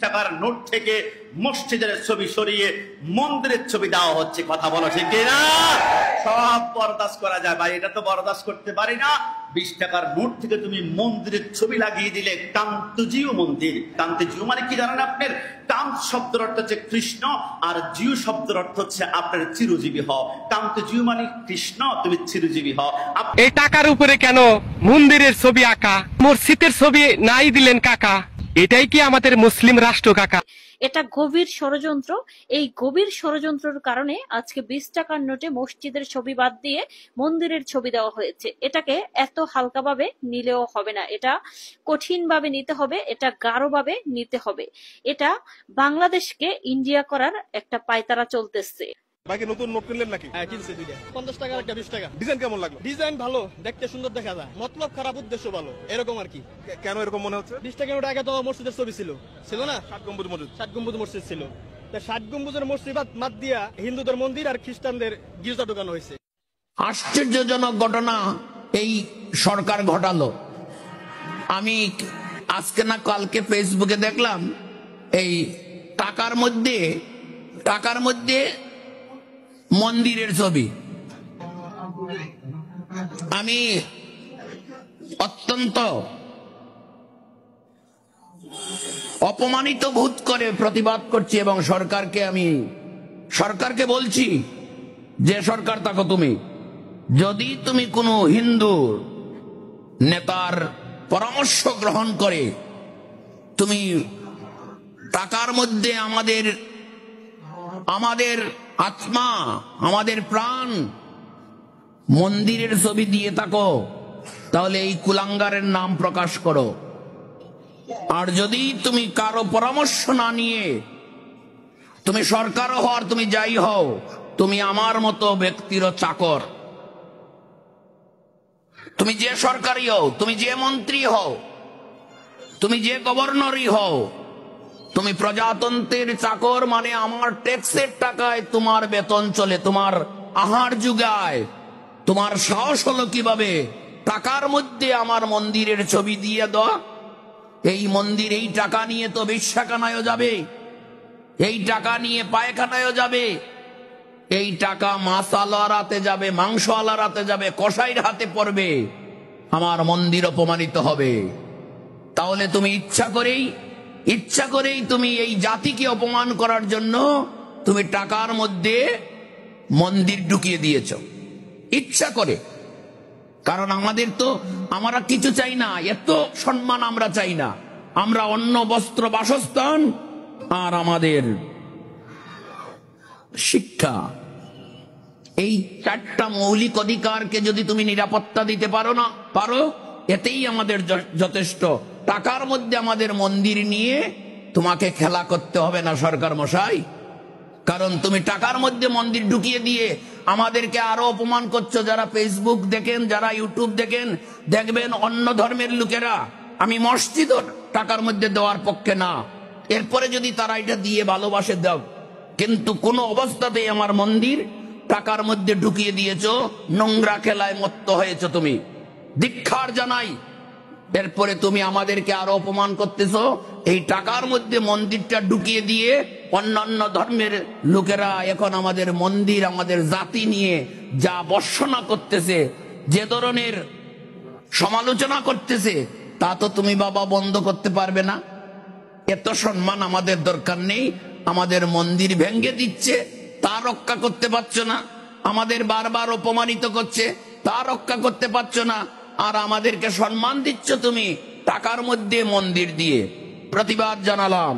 টাকার নোট থেকে মসজিদের ছবি সরিয়ে মন্দিরের ছবি দেওয়া হচ্ছে। কথা বলো ঠিক কিনা? সব বরদাস্ত করা যায় ভাই, এটা তো বরদাস্ত করতে পারি না। 20 টাকার নোট থেকে তুমি মন্দিরের ছবি লাগিয়ে দিলে। কান্তজিউ মন্দির, কান্তজিউ মানে কি জানেন আপনার? কান্ত শব্দের অর্থ হচ্ছে কৃষ্ণ, আর জিউ শব্দের অর্থ হচ্ছে আপনার চিরজীবী হও। কান্তজিউ মানে কৃষ্ণ, তুমি চিরজীবী হও। এই টাকার উপরে কেন মন্দিরের ছবি আঁকা, মসজিদের ছবি নাই দিলেন কাকা? এটাই কি আমাদের মুসলিম রাষ্ট্র কাকা? এটা গভীর ষড়যন্ত্র। এই গভীর ষড়যন্ত্রের কারণে আজকে 20 টাকার নোটে মসজিদের ছবি বাদ দিয়ে মন্দিরের ছবি দেওয়া হয়েছে। এটাকে এত হালকাভাবে নিলেও হবে না, এটা কঠিনভাবে নিতে হবে, এটা গাঢ়ভাবে নিতে হবে। এটা বাংলাদেশকে ইন্ডিয়া করার একটা পায়তারা চলতেছে। ভাইকে নতুন নোট কিনলেন নাকি? হ্যাঁ কিনছি দুইটা, 50 টাকা একটা 20 টাকা। ডিজাইন কেমন লাগলো? ডিজাইন ভালো, দেখতে সুন্দর দেখা যায়, মতলব খারাপ, উদ্দেশ্য ভালো, এরকম আর কি। কেন এরকম মনে হচ্ছে? 20 টাকা নোট আগে তো মসজিদের ছবি ছিল না? 7 গম্বুজ মসজিদ। 7 গম্বুজ মসজিদ ছিল। 7 গম্বুজের মসজিদ বাদ দিয়া হিন্দুদের মন্দির আর খ্রিস্টানদের গির্জা ঢোকানো হয়েছে। আশ্চর্যজনক ঘটনা এই সরকার ঘটালো। আমি আজকে না কালকে ফেসবুকে দেখলাম এই টাকার মধ্যে মন্দিরের ছবি। আমি অত্যন্ত অপমানিত বোধ করে প্রতিবাদ করছি এবং সরকারকে বলছি যে সরকার থাকো তুমি, যদি তুমি কোনো হিন্দু নেতার পরামর্শ গ্রহণ করে তুমি টাকার মধ্যে আমাদের আত্মা, আমাদের প্রাণ মন্দিরের ছবি দিয়ে থাকো, তাহলে এই কুলাঙ্গারের নাম প্রকাশ করো। আর যদি তুমি কারো পরামর্শ না নিয়ে তুমি সরকারও হও, তুমি যাই হও, তুমি আমার মতো ব্যক্তির চাকর। তুমি যে সরকারি হও, তুমি যে মন্ত্রী হও, তুমি যে গভর্নরই হও, তুমি প্রজাতন্ত্রের চাকর। মানে আমার ট্যাক্সের টাকায় তোমার বেতন চলে, তোমার আহার জুগায়। তোমার সাহস হলো কিভাবে টাকার মধ্যে আমার মন্দিরের ছবি দিয়ে দেওয়া? এই মন্দির, এই টাকা নিয়ে তো বেশ্যাখানায়ও যাবে, এই টাকা নিয়ে পায়খানায়ও যাবে, এই টাকা মাছওয়ালার হাতে যাবে, মাংসওয়ালার হাতে যাবে, কসাইর হাতে পড়বে, আমার মন্দির অপমানিত হবে। তাহলে তুমি ইচ্ছা করেই তুমি এই জাতিকে অপমান করার জন্য তুমি টাকার মধ্যে মন্দির ঢুকিয়ে দিয়েছ, ইচ্ছা করে। কারণ আমরা কিছু চাই না, এত সম্মান আমরা চাই না। আমরা অন্ন, বস্ত্র, বাসস্থান আর আমাদের শিক্ষা, এই 4টা মৌলিক অধিকারকে যদি তুমি নিরাপত্তা দিতে পারো, এতেই আমাদের যথেষ্ট। টাকার মধ্যে আমাদের মন্দির নিয়ে তোমাকে খেলা করতে হবে না সরকার মশাই। কারণ তুমি টাকার মধ্যে মন্দির ঢুকিয়ে দিয়ে আমাদেরকে আরো অপমান করছো। যারা ফেসবুক দেখেন, যারা ইউটিউব দেখেন, দেখবেন অন্য ধর্মের লোকেরা, আমি মসজিদও টাকার মধ্যে দেওয়ার পক্ষে না, এরপরে যদি তারা এটা দিয়ে ভালোবাসে দাও, কিন্তু কোনো অবস্থাতেই আমার মন্দির টাকার মধ্যে ঢুকিয়ে দিয়েছো, নোংরা খেলায় মত্ত হয়েছো তুমি, ধিক্কার জানাই। এরপরে তুমি আমাদেরকে আরো অপমান করতেছো। এই টাকার মধ্যে মন্দিরটা ঢুকিয়ে দিয়ে অন্যান্য ধর্মের লোকেরা এখন আমাদের মন্দির, আমাদের জাতি নিয়ে যা বর্ষনা করতেছে, যে ধরনের সমালোচনা করতেছে, তা তো তুমি বাবা বন্ধ করতে পারবে না। এত সম্মান আমাদের দরকার নেই। আমাদের মন্দির ভেঙ্গে দিচ্ছে, তা রক্ষা করতে পারছো না। আমাদের বারবার অপমানিত করছে, তা রক্ষা করতে পারছো না। আর আমাদেরকে সম্মান দিচ্ছ তুমি টাকার মধ্যে মন্দির দিয়ে। প্রতিবাদ জানালাম।